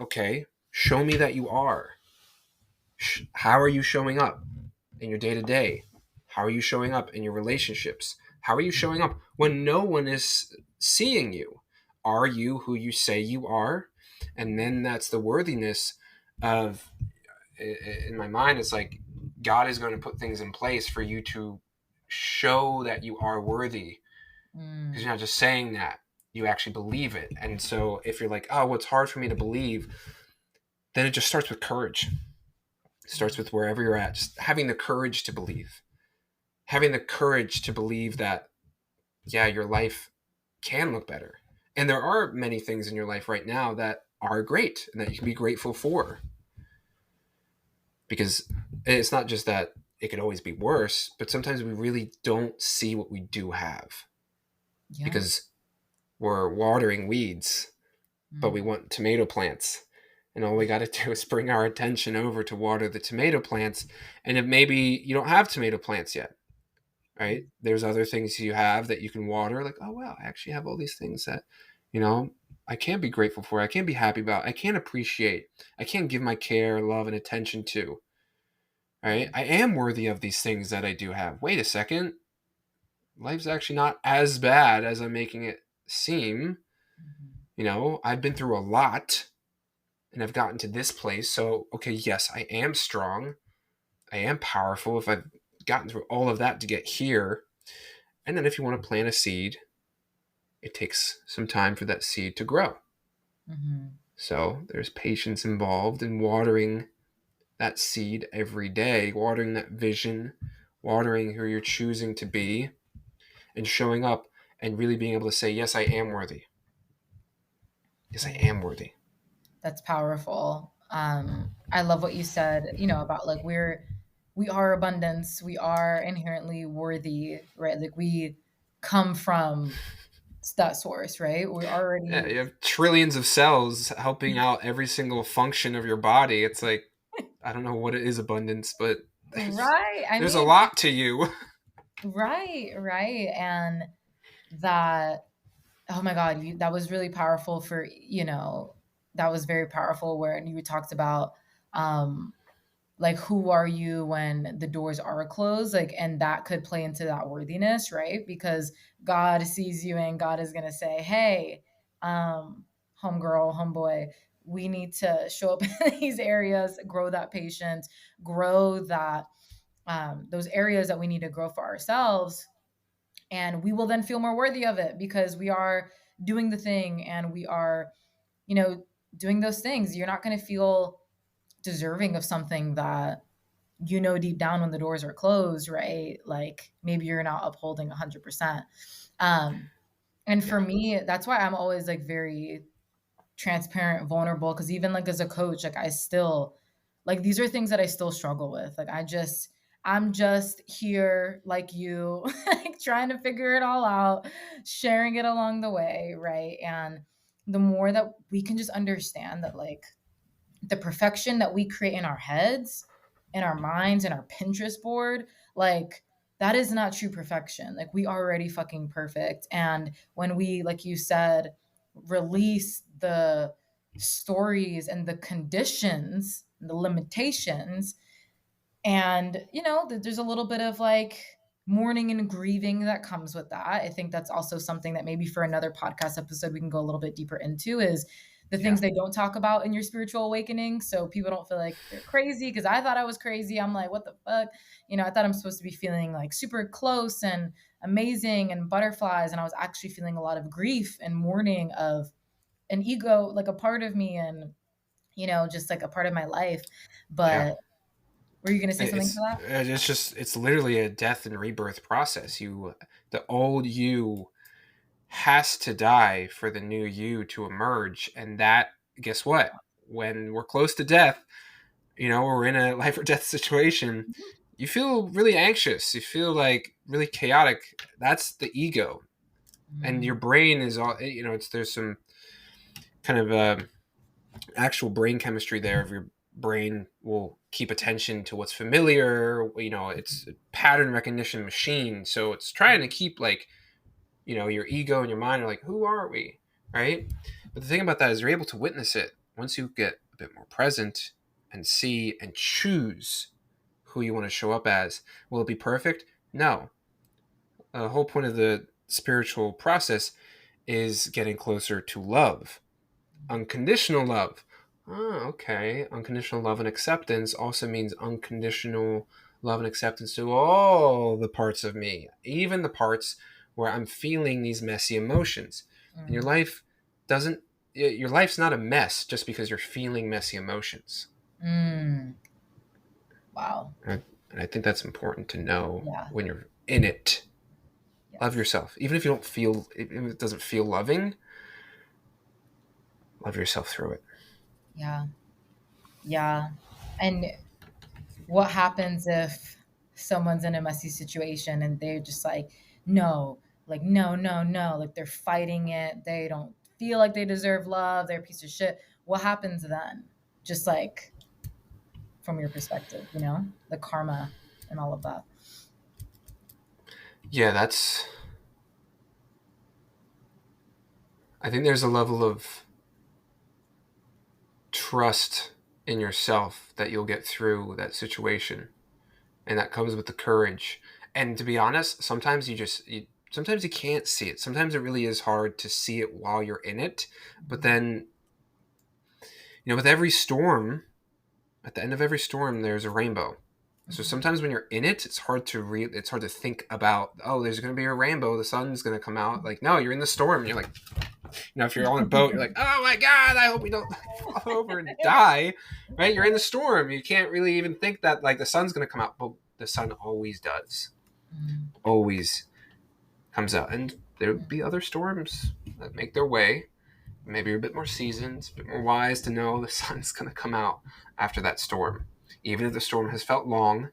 okay, show me that you are. How are you showing up in your day to day? How are you showing up in your relationships? How are you showing up when no one is seeing you? Are you who you say you are? And then that's the worthiness of, in my mind, it's like God is going to put things in place for you to show that you are worthy, because Mm, you're not just saying that, you actually believe it. And so if you're like, oh, well, it's hard for me to believe, then it just starts with courage. It starts with wherever you're at, just having the courage to believe, having the courage to believe that, yeah, your life can look better. And there are many things in your life right now that are great and that you can be grateful for, because it's not just that it could always be worse, but sometimes we really don't see what we do have yeah. because we're watering weeds, but we Mm, want tomato plants. And all we got to do is bring our attention over to water the tomato plants. And if maybe you don't have tomato plants yet, right? mm, There's other things you have that you can water, like, oh, wow, I actually have all these things that, you know, I can be grateful for. I can be happy about. I can appreciate. I can give my care, love, and attention to. Right? mm, I am worthy of these things that I do have. Wait a second. Life's actually not as bad as I'm making it seem. mhm, I've been through a lot and I've gotten to this place. So, okay, yes, I am strong. I am powerful if I've gotten through all of that to get here. And then if you want to plant a seed, it takes some time for that seed to grow. mhm, So there's patience involved in watering that seed every day, watering that vision, watering who you're choosing to be, and showing up and really being able to say, yes, I am worthy. Yes, I mm. am worthy. That's powerful. I love what you said, about like we are abundance, we are inherently worthy, right? Like we come from that source, right? We're Yeah, already you have trillions of cells helping out every single function of your body. It's like, I don't know what it is, abundance, but right. I there's a mean, lot to you. right, right. And that, oh my God, that was really powerful that was very powerful where you talked about, um, like who are you when the doors are closed, like, and that could play into that worthiness, right? Because God sees you and God is going to say, hey, homegirl, homeboy, we need to show up in these areas, grow that patience, grow that, those areas that we need to grow for ourselves, and we will then feel more worthy of it because we are doing the thing and we are, you know doing those things. You're not going to feel deserving of something that, deep down when the doors are closed, right? Like maybe you're not upholding 100%. Um, and Yeah. for me, that's why I'm always like very transparent, vulnerable, because even like as a coach, like I still, like, these are things that I still struggle with. Like I'm just here like you, like trying to figure it all out, sharing it along the way, right? And the more that we can just understand that, like, the perfection that we create in our heads, in our minds, in our Pinterest board, like, that is not true perfection. Like, we already fucking perfect. And when we, like you said, release the stories and the conditions, and the limitations, and there's a little bit of like mourning and grieving that comes with that. I think that's also something that maybe for another podcast episode we can go a little bit deeper into, is the Yeah. things they don't talk about in your spiritual awakening, so people don't feel like they're crazy, because I thought I was crazy. I'm like, what the fuck? I thought I'm supposed to be feeling like super close and amazing and butterflies, and I was actually feeling a lot of grief and mourning of an ego, like a part of me, and just like a part of my life. Yeah. But were you going to say something It's to that? it's literally a death and rebirth process. The old you has to die for the new you to emerge, and that, guess what? When we're close to death, we're in a life or death situation. you feel really anxious. You feel like really chaotic. That's the ego. And your Mm. brain is all, there's some kind of actual brain chemistry there of your brain will keep attention to what's familiar. It's a pattern recognition machine. So it's trying to keep like, your ego and your mind are like, who are we? Right. But the thing about that is you're able to witness it once you get a bit more present and see and choose who you want to show up as. Will it be perfect? No. The whole point of the spiritual process is getting closer to love, unconditional love. Oh, okay. Unconditional love and acceptance also means unconditional love and acceptance to all the parts of me, even the parts where I'm feeling these messy emotions. And Mm. your life's not a mess just because you're feeling messy emotions. Mm. Wow. And I think that's important to know Yeah. when you're in it. Love Yes. yourself. Even if you don't feel, if it doesn't feel loving, love yourself through it. Yeah. Yeah. And what happens if someone's in a messy situation and they're just like, no, like, no, no, no, like they're fighting it. They don't feel like they deserve love. They're a piece of shit. What happens then? Just like from your perspective, the karma and all of that. Yeah, I think there's a level of trust in yourself that you'll get through that situation. And that comes with the courage. And to be honest, sometimes you can't see it. Sometimes it really is hard to see it while you're in it. But then, with every storm, at the end of every storm, there's a rainbow. So Mhm. sometimes when you're in it, it's hard to think about, oh, there's going to be a rainbow, the sun's going to come out. Like, no, you're in the storm. And you're like, if you're on a boat, you're like, oh my God, I hope we don't fall over and die, right? You're in the storm. You can't really even think that like the sun's going to come out, but the sun always does, Mm. always comes out. And there'll be other storms that make their way. Maybe you're a bit more seasoned, a bit more wise to know the sun's going to come out after that storm. Even if the storm has felt long,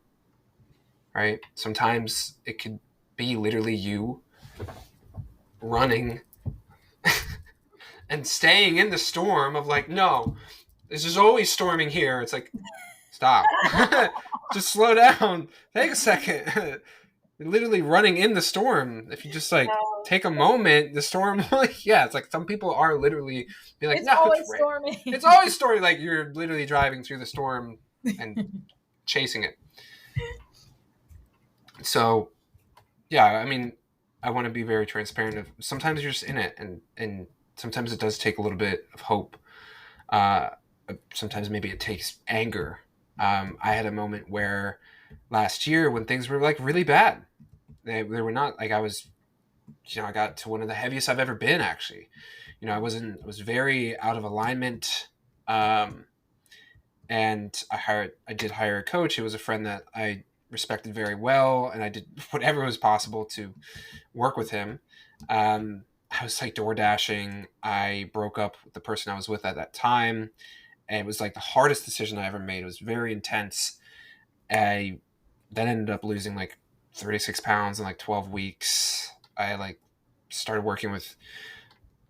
right? Sometimes it could be literally you running and staying in the storm of like, no, this is always storming here. It's like, stop. Just slow down. Take a second. You're literally running in the storm. If you just like take a moment, the storm, yeah, it's like some people are literally be like, It's no, always stormy. it's always stormy. Like you're literally driving through the storm and chasing it. So, yeah, I mean, I want to be very transparent. Of sometimes you're just in it, and sometimes it does take a little bit of hope. Uh, Sometimes maybe it takes anger. I had a moment where last year when things were like really bad, they were not like I was. I got to one of the heaviest I've ever been. Actually, I was very out of alignment. Um, and I did hire a coach. It was a friend that I respected very well, and I did whatever was possible to work with him. I was like door dashing. I broke up with the person I was with at that time. And it was like the hardest decision I ever made. It was very intense. I then ended up losing like 36 pounds in like 12 weeks. I like started working with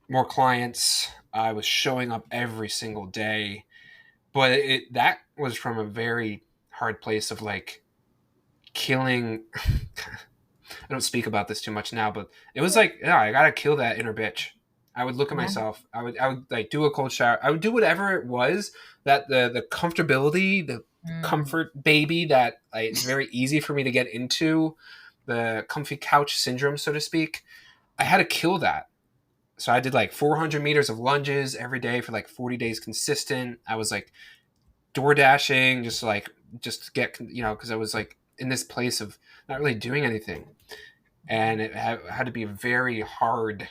more clients. I was showing up every single day, but that was from a very hard place of like killing. I don't speak about this too much now, but it was like, yeah, I gotta kill that inner bitch. I would look at Yeah. myself. I would like do a cold shower. I would do whatever it was that the comfortability, the Mm. comfort baby that it's very easy for me to get into, the comfy couch syndrome, so to speak. I had to kill that. So I did like 400 meters of lunges every day for like 40 days consistent. I was like door dashing, just to get because I was like in this place of not really doing anything, and it had to be very hard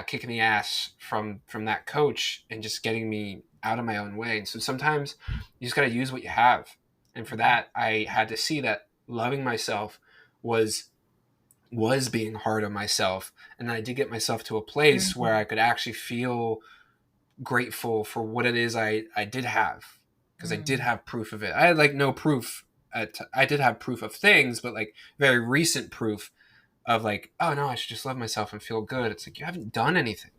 kicking the ass from that coach and just getting me out of my own way. And so sometimes you just got to use what you have, and for that I had to see that loving myself was being hard on myself, and I did get myself to a place where Mhm. I could actually feel grateful for what it is I did have, because I did Mm. have proof of it. I had like no proof I did have proof of things, but like very recent proof of like, oh no, I should just love myself and feel good. It's like you haven't done anything,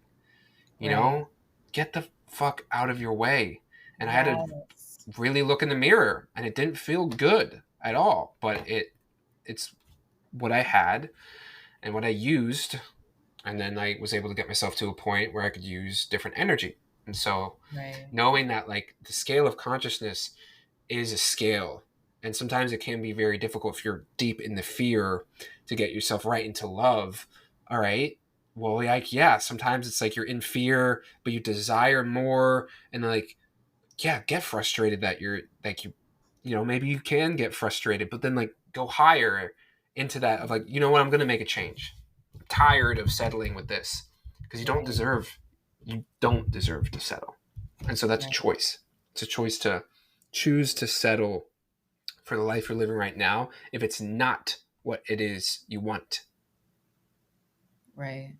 you Right. know? Get the fuck out of your way. And I had to Yes. really look in the mirror, and it didn't feel good at all, but it's what I had and what I used, and then I was able to get myself to a point where I could use different energy. And so Right. knowing that like the scale of consciousness is a scale, and sometimes it can be very difficult if you're deep in the fear to get yourself right into love. All right, well, like, yeah, sometimes it's like you're in fear but you desire more, and like, yeah, get frustrated that you're like, you know, maybe you can get frustrated, but then like go higher into that of like, you know what, I'm gonna make a change. I'm tired of settling with this, because Right. you don't deserve to settle. And so that's a Right. choice. It's a choice to choose to settle for the life you're living right now if it's not what it is you want. Right.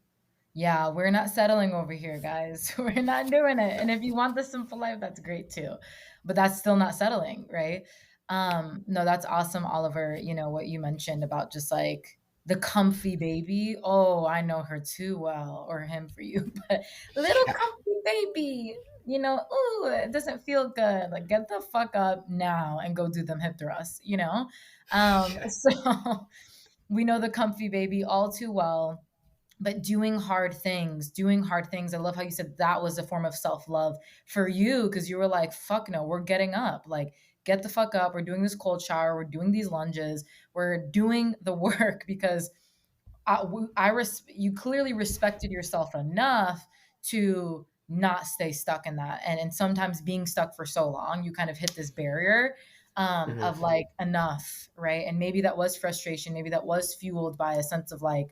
Yeah, we're not settling over here, guys. We're not doing it. And if you want the simple life, that's great too. But that's still not settling, right? No, that's awesome, Oliver. You know what you mentioned about just like the comfy baby. Oh, I know her too well, or him for you, but little Yeah. comfy baby, ooh, it doesn't feel good. Like get the fuck up now and go do them hip thrusts. Yeah. So we know the comfy baby all too well, but doing hard things. I love how you said that was a form of self-love for you, because you were like, fuck no, we're getting up. Like, get the fuck up. We're doing this cold shower. We're doing these lunges. We're doing the work because you clearly respected yourself enough to not stay stuck in that. And sometimes being stuck for so long, you kind of hit this barrier Hmm. of like enough, right? And maybe that was frustration. Maybe that was fueled by a sense of like,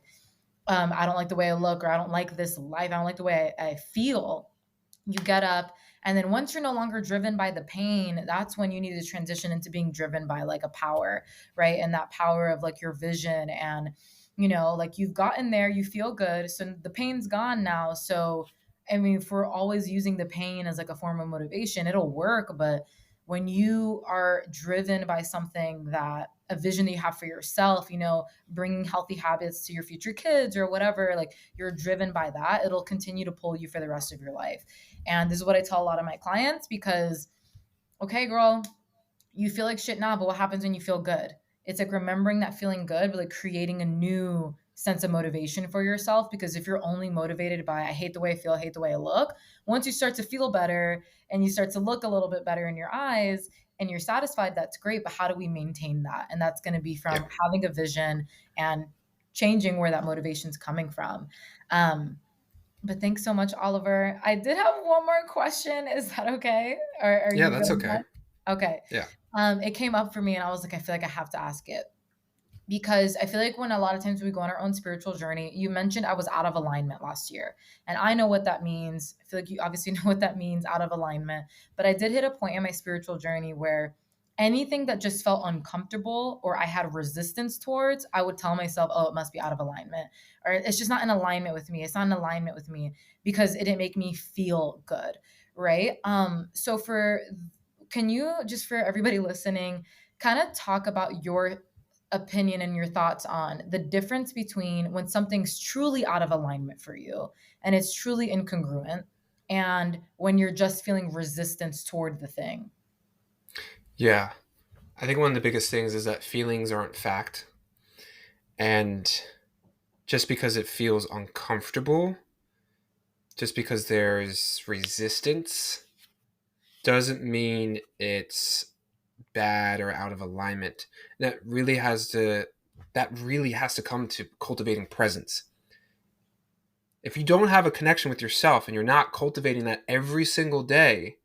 I don't like the way I look, or I don't like this life. I don't like the way I feel. You get up. And then once you're no longer driven by the pain, that's when you need to transition into being driven by like a power, right? And that power of like your vision. And, like you've gotten there, you feel good. So the pain's gone now. So, I mean, if we're always using the pain as like a form of motivation, it'll work. But when you are driven by something, that a vision that you have for yourself, bringing healthy habits to your future kids or whatever, like you're driven by that, it'll continue to pull you for the rest of your life. And this is what I tell a lot of my clients, because, okay, girl, you feel like shit now, but what happens when you feel good? It's like remembering that feeling good, but like creating a new sense of motivation for yourself. Because if you're only motivated by, I hate the way I feel, I hate the way I look, once you start to feel better and you start to look a little bit better in your eyes and you're satisfied, that's great. But how do we maintain that? And that's going to be Yeah. from having a vision and changing where that motivation's coming from. Um, but thanks so much, Oliver. I did have one more question. Is that okay? Are Yeah, you good that's with okay. that? Okay. Yeah. It came up for me and I was like, I feel like I have to ask it, because I feel like when a lot of times we go on our own spiritual journey, you mentioned I was out of alignment last year. And I know what that means. I feel like you obviously know what that means, out of alignment. But I did hit a point in my spiritual journey where anything that just felt uncomfortable or I had resistance towards, I would tell myself, oh, it must be out of alignment. Or it's just not in alignment with me. It's not in alignment with me because it didn't make me feel good. Right. So can you, just for everybody listening, kind of talk about your opinion and your thoughts on the difference between when something's truly out of alignment for you and it's truly incongruent, and when you're just feeling resistance toward the thing. Yeah. I think one of the biggest things is that feelings aren't fact. And just because it feels uncomfortable, just because there's resistance, doesn't mean it's bad or out of alignment. That really has to come to cultivating presence. If you don't have a connection with yourself and you're not cultivating that every single day,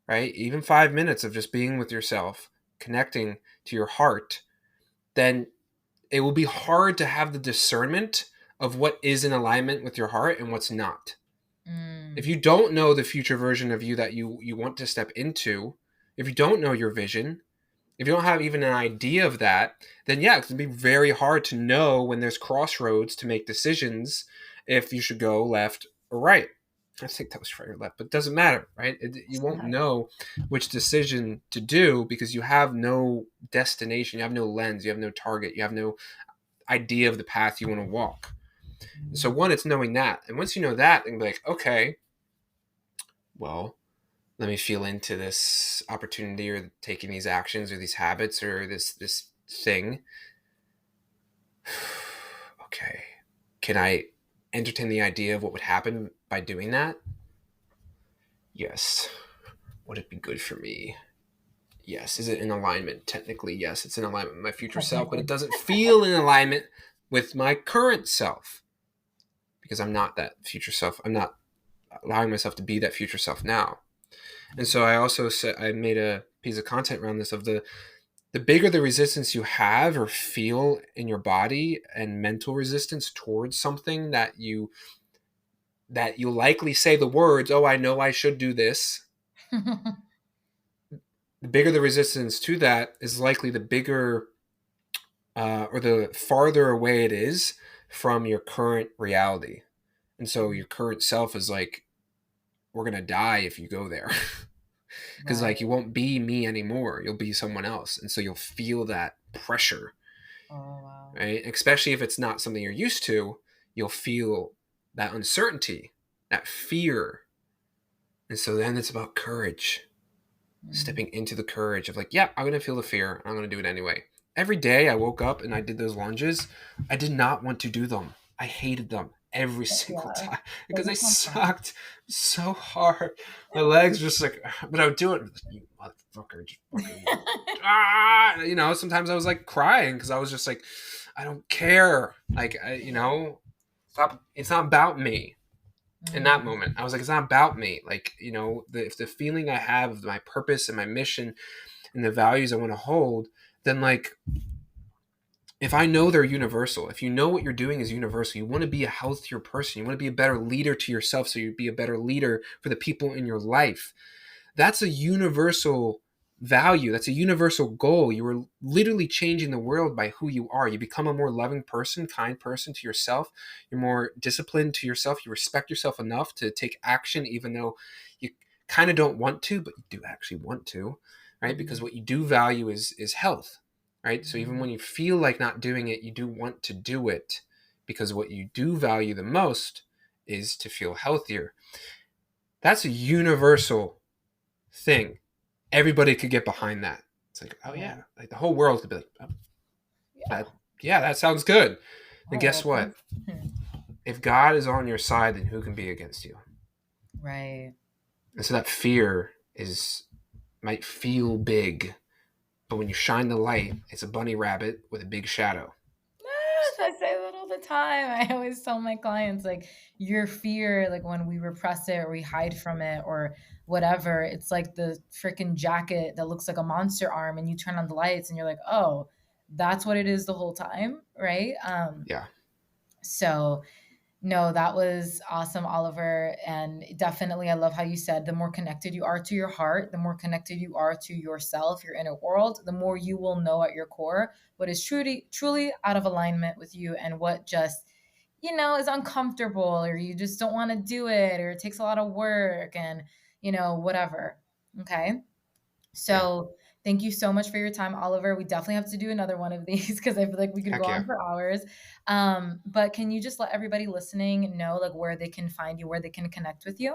right? Even 5 minutes of just being with yourself, connecting to your heart, then it will be hard to have the discernment of what is in alignment with your heart and what's not. If Mm, you don't know the future version of you that you want to step into, if you don't know your vision, if you don't have even an idea of that, then yeah, it's going to be very hard to know when there's crossroads to make decisions if you should go left or right. I think that was right or left, but it doesn't matter, right? You won't know which decision to do because you have no destination, you have no lens, you have no target, you have no idea of the path you want to walk. So one, it's knowing that. And once you know that, then be like, okay, well, let me feel into this opportunity or taking these actions or these habits or this thing. Okay. Can I entertain the idea of what would happen by doing that? Yes. Would it be good for me? Yes. Is it in alignment? Technically, yes, it's in alignment with my future self, but it doesn't feel in alignment with my current self because I'm not that future self. I'm not allowing myself to be that future self now. And so I also said, I made a piece of content around this of the bigger the resistance you have or feel in your body and mental resistance towards something that you likely say the words, oh, I know I should do this. The bigger the resistance to that is likely the bigger or the farther away it is from your current reality. And so your current self is like, we're going to die if you go there. Because like you won't be me anymore. You'll be someone else. And so you'll feel that pressure. Oh, wow. Right? Especially if it's not something you're used to, you'll feel that uncertainty, that fear. And so then it's about courage. Stepping into the courage of like, yeah, I'm going to feel the fear. I'm going to do it anyway. Every day I woke up and I did those lunges. I did not want to do them. I hated them every single time because they sucked so hard. My legs just like, but I would do it. You motherfucker. Just fucking, you know, sometimes I was like crying because I was just like, I don't care. Like, stop. It's not about me. In that moment, I was like, it's not about me. Like, you know, if the feeling I have of my purpose and my mission and the values I want to hold, then like, if I know they're universal, if you know what you're doing is universal, you want to be a healthier person, you want to be a better leader to yourself so you'd be a better leader for the people in your life. That's a universal value. That's a universal goal. You are literally changing the world by who you are. You become a more loving person, kind person to yourself. You're more disciplined to yourself. You respect yourself enough to take action, even though you kind of don't want to, but you do actually want to, right? Because what you do value is health, right? So even when you feel like not doing it, you do want to do it because what you do value the most is to feel healthier. That's a universal thing. Everybody could get behind that. It's like, oh yeah, like the whole world could be like, oh, that sounds good. And guess what? If God is on your side, then who can be against you? Right. And so that fear might feel big, but when you shine the light, it's a bunny rabbit with a big shadow. I say that all the time. I always tell my clients, like, your fear, like when we repress it or we hide from it or whatever, it's like the freaking jacket that looks like a monster arm and you turn on the lights and you're like, oh, that's what it is the whole time. Right. Yeah. So no, that was awesome, Oliver. And definitely, I love how you said the more connected you are to your heart, the more connected you are to yourself, your inner world, the more you will know at your core what is truly out of alignment with you and what just, is uncomfortable or you just don't want to do it or it takes a lot of work and, whatever. Okay. So thank you so much for your time, Oliver. We definitely have to do another one of these because I feel like we could go on for hours. But can you just let everybody listening know like where they can find you, where they can connect with you?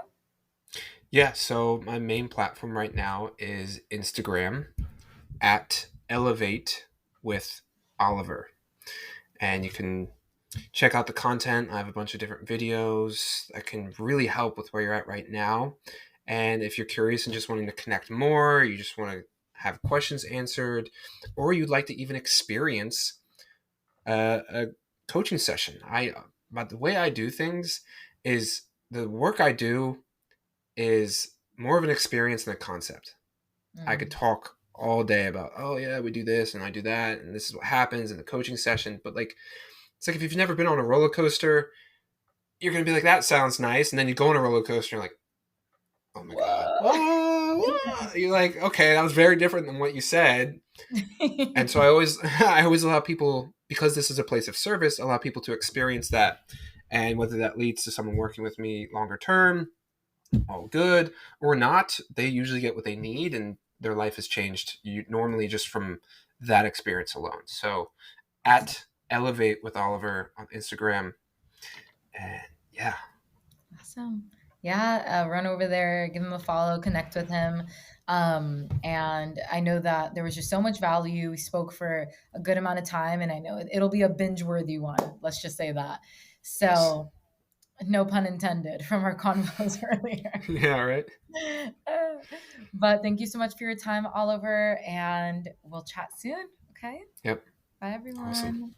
Yeah. So my main platform right now is Instagram at Elevate with Oliver. And you can check out the content. I have a bunch of different videos that can really help with where you're at right now. And if you're curious and just wanting to connect more, you just want to have questions answered, or you'd like to even experience a coaching session. But the way I do things is the work I do is more of an experience than a concept. I could talk all day about, oh yeah, we do this and I do that, and this is what happens in the coaching session. But like, it's like if you've never been on a roller coaster, you're gonna be like, that sounds nice, and then you go on a roller coaster, and you're like, oh my god, oh, you're like, okay, that was very different than what you said. And so I always allow people, because this is a place of service, allow people to experience that, and whether that leads to someone working with me longer term, all good or not, they usually get what they need and their life has changed normally just from that experience alone. So at Elevate with Oliver on Instagram. And yeah. Awesome. Yeah, run over there, give him a follow, connect with him. And I know that there was just so much value. We spoke for a good amount of time, and I know it'll be a binge worthy one. Let's just say that. Yes. So, no pun intended from our convos earlier. Yeah, right. But thank you so much for your time, Oliver, and we'll chat soon. Okay. Yep. Bye, Awesome. everyone.